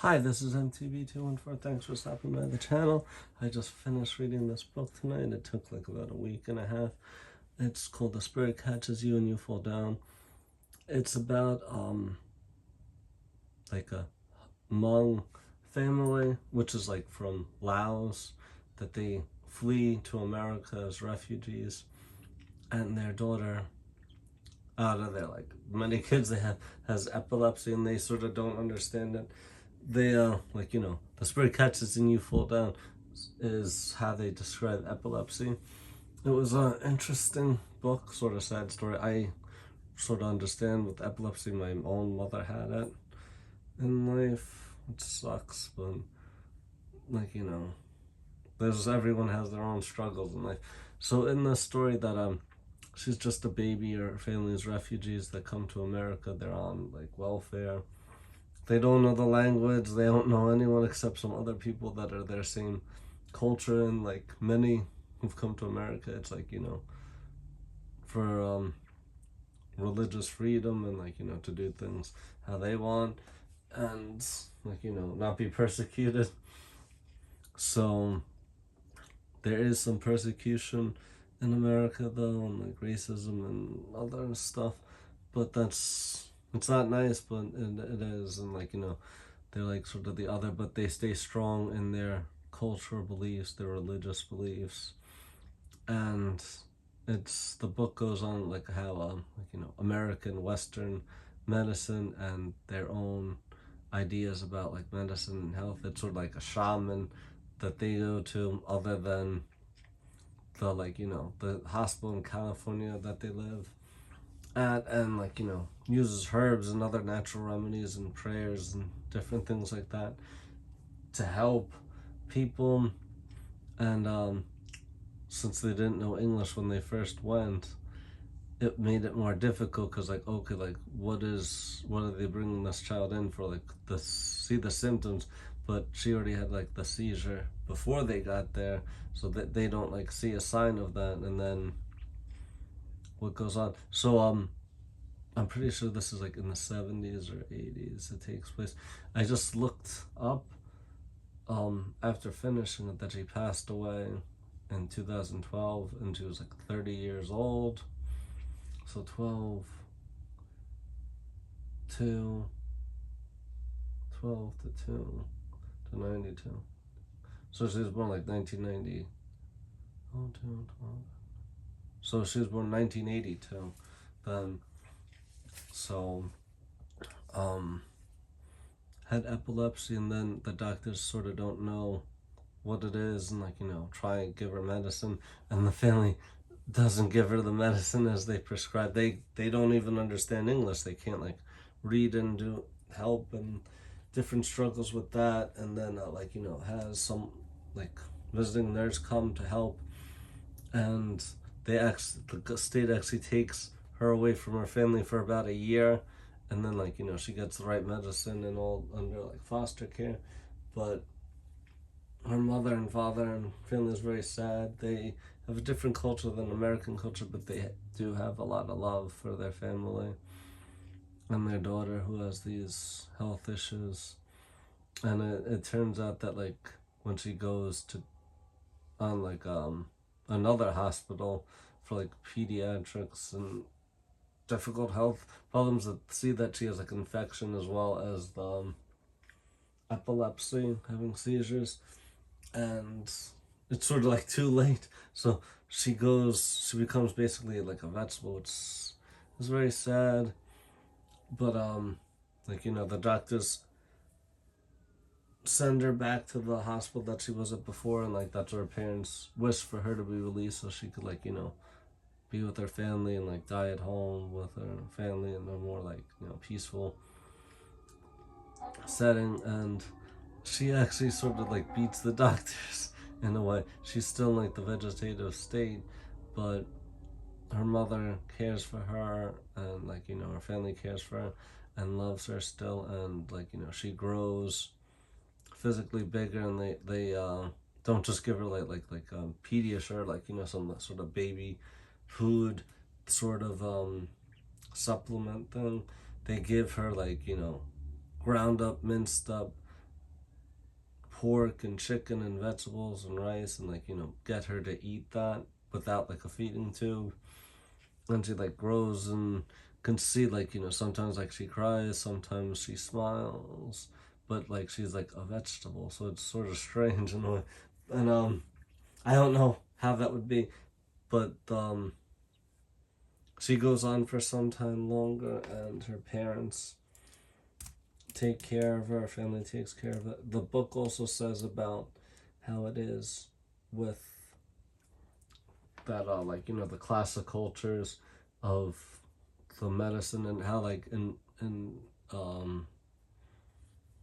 Hi, this is MTV214. Thanks for stopping by the channel. I just finished reading this book tonight. It took like about a week and a half. It's called The Spirit Catches You and You Fall Down. It's about like a Hmong family, which is like from Laos, that they flee to America as refugees, and their daughter, out of their like many kids they have, has epilepsy, and they sort of don't understand it. They the spirit catches and you fall down is how they describe epilepsy. It was an interesting book, sort of sad story. I sort of understand with epilepsy. My own mother had it in life. It sucks, but there's everyone has their own struggles in life. So in the story that she's just a baby, her family is refugees that come to America. They're on like welfare. They don't know the language. They don't know anyone except some other people that are their same culture. And like many who've come to America, it's like, for religious freedom and to do things how they want and not be persecuted. So there is some persecution in America though, and like racism and other stuff, but it's not nice, but it is. And they're like sort of the other, but they stay strong in their cultural beliefs, their religious beliefs. And the book goes on like how American Western medicine and their own ideas about like medicine and health. It's sort of like a shaman that they go to, other than the hospital in California that they live at, and uses herbs and other natural remedies and prayers and different things like that to help people. And since they didn't know English when they first went, it made it more difficult, because what are they bringing this child in for, like see the symptoms, but she already had like the seizure before they got there, so that they don't like see a sign of that. And then what goes on, so I'm pretty sure this is like in the 70s or 80s it takes place. I just looked up after finishing it that she passed away in 2012, and she was like 30 years old. So 12 to 2 to 92. So she was born like 1990. Oh, 2, 12. So she was born 1982 then. So had epilepsy, and then the doctors sort of don't know what it is, and try and give her medicine, and the family doesn't give her the medicine as they prescribe. They don't even understand English. They can't like read and do help, and different struggles with that. And then has some like visiting nurse come to help, and the state actually takes her away from her family for about a year, and then she gets the right medicine and all under like foster care. But her mother and father and family is very sad. They have a different culture than American culture, but they do have a lot of love for their family and their daughter, who has these health issues. And it turns out that when she goes to on another hospital for like pediatrics and difficult health problems, that see that she has like infection as well as the epilepsy, having seizures, and it's sort of like too late. So she becomes basically like a vegetable. It's very sad. But the doctors send her back to the hospital that she was at before, and that's what her parents wish for her to be released, so she could be with her family and die at home with her family in a more peaceful setting. And she actually sort of beats the doctors in a way. She's still in the vegetative state, but her mother cares for her, and her family cares for her and loves her still. And she grows physically bigger, and they don't just give her Pediasure, some sort of baby food sort of supplement thing. They give her ground up, minced up pork and chicken and vegetables and rice, and like, you know, get her to eat that without like a feeding tube. And she like grows and can see, like, you know, sometimes like she cries, sometimes she smiles, but like she's like a vegetable, so it's sort of strange in a way. And I don't know how that would be, but she goes on for some time longer, and her parents take care of her, her family takes care of it. The book also says about how it is with that, like, you know, the classic cultures of the medicine, and how like in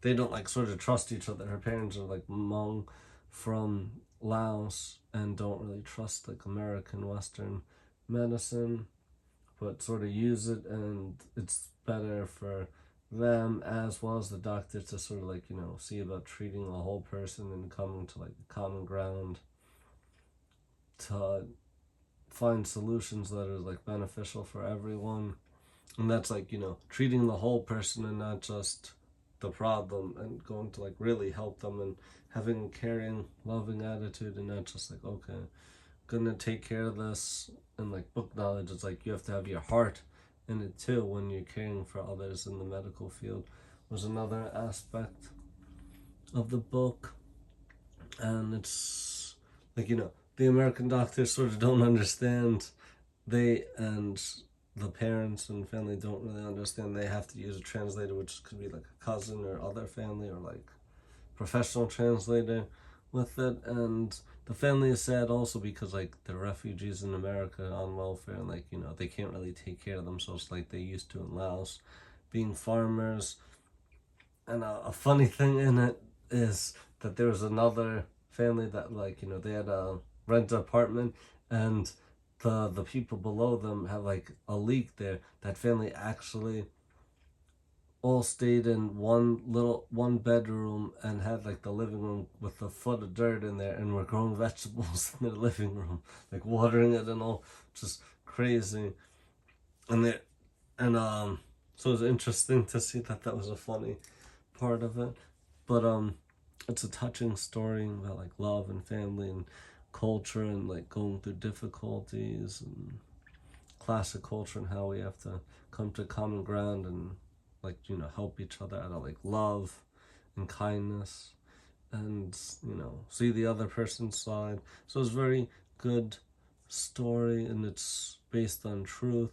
they don't like sort of trust each other. Her parents are like Hmong from Laos and don't really trust like American Western medicine, but sort of use it, and it's better for them as well as the doctor to sort of like, you know, see about treating a whole person and coming to like a common ground to find solutions that are like beneficial for everyone. And that's like, you know, treating the whole person and not just the problem, and going to like really help them, and having a caring, loving attitude, and not just like, okay, gonna take care of this. And like book knowledge, it's like you have to have your heart in it too when you're caring for others in the medical field, was another aspect of the book. And it's like, you know, the American doctors sort of don't understand, they and the parents and family don't really understand. They have to use a translator, which could be like a cousin or other family, or like professional translator with it. And the family is sad also because like they're refugees in America on welfare, and like, you know, they can't really take care of themselves like they used to in Laos, being farmers. And a funny thing in it is that there was another family that, like, you know, they had a rent apartment, and the people below them have like a leak there. That family actually all stayed in one bedroom, and had like the living room with a foot of dirt in there, and were growing vegetables in their living room, like watering it and all, just crazy. And they and so it was interesting to see that that was a funny part of it. But it's a touching story about like love and family and culture, and like going through difficulties and classic culture, and how we have to come to common ground, and like, you know, help each other out of like love and kindness, and, you know, see the other person's side. So it's a very good story, and it's based on truth,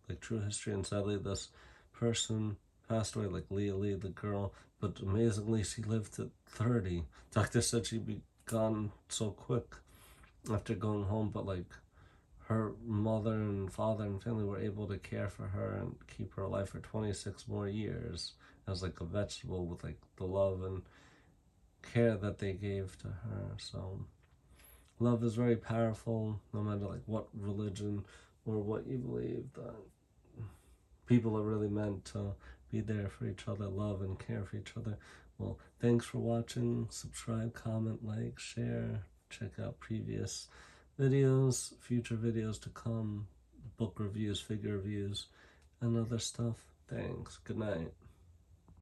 like true history. And sadly, this person passed away, like Lia Lee, the girl, but amazingly, she lived to 30. Doctor said she'd be gone so quick after going home, but like her mother and father and family were able to care for her and keep her alive for 26 more years as like a vegetable, with like the love and care that they gave to her. So love is very powerful, no matter like what religion or what you believe, that people are really meant to be there for each other, love and care for each other. Well, thanks for watching. Subscribe, comment, like, share. Check out previous videos, future videos to come, book reviews, figure reviews, and other stuff. Thanks. Good night.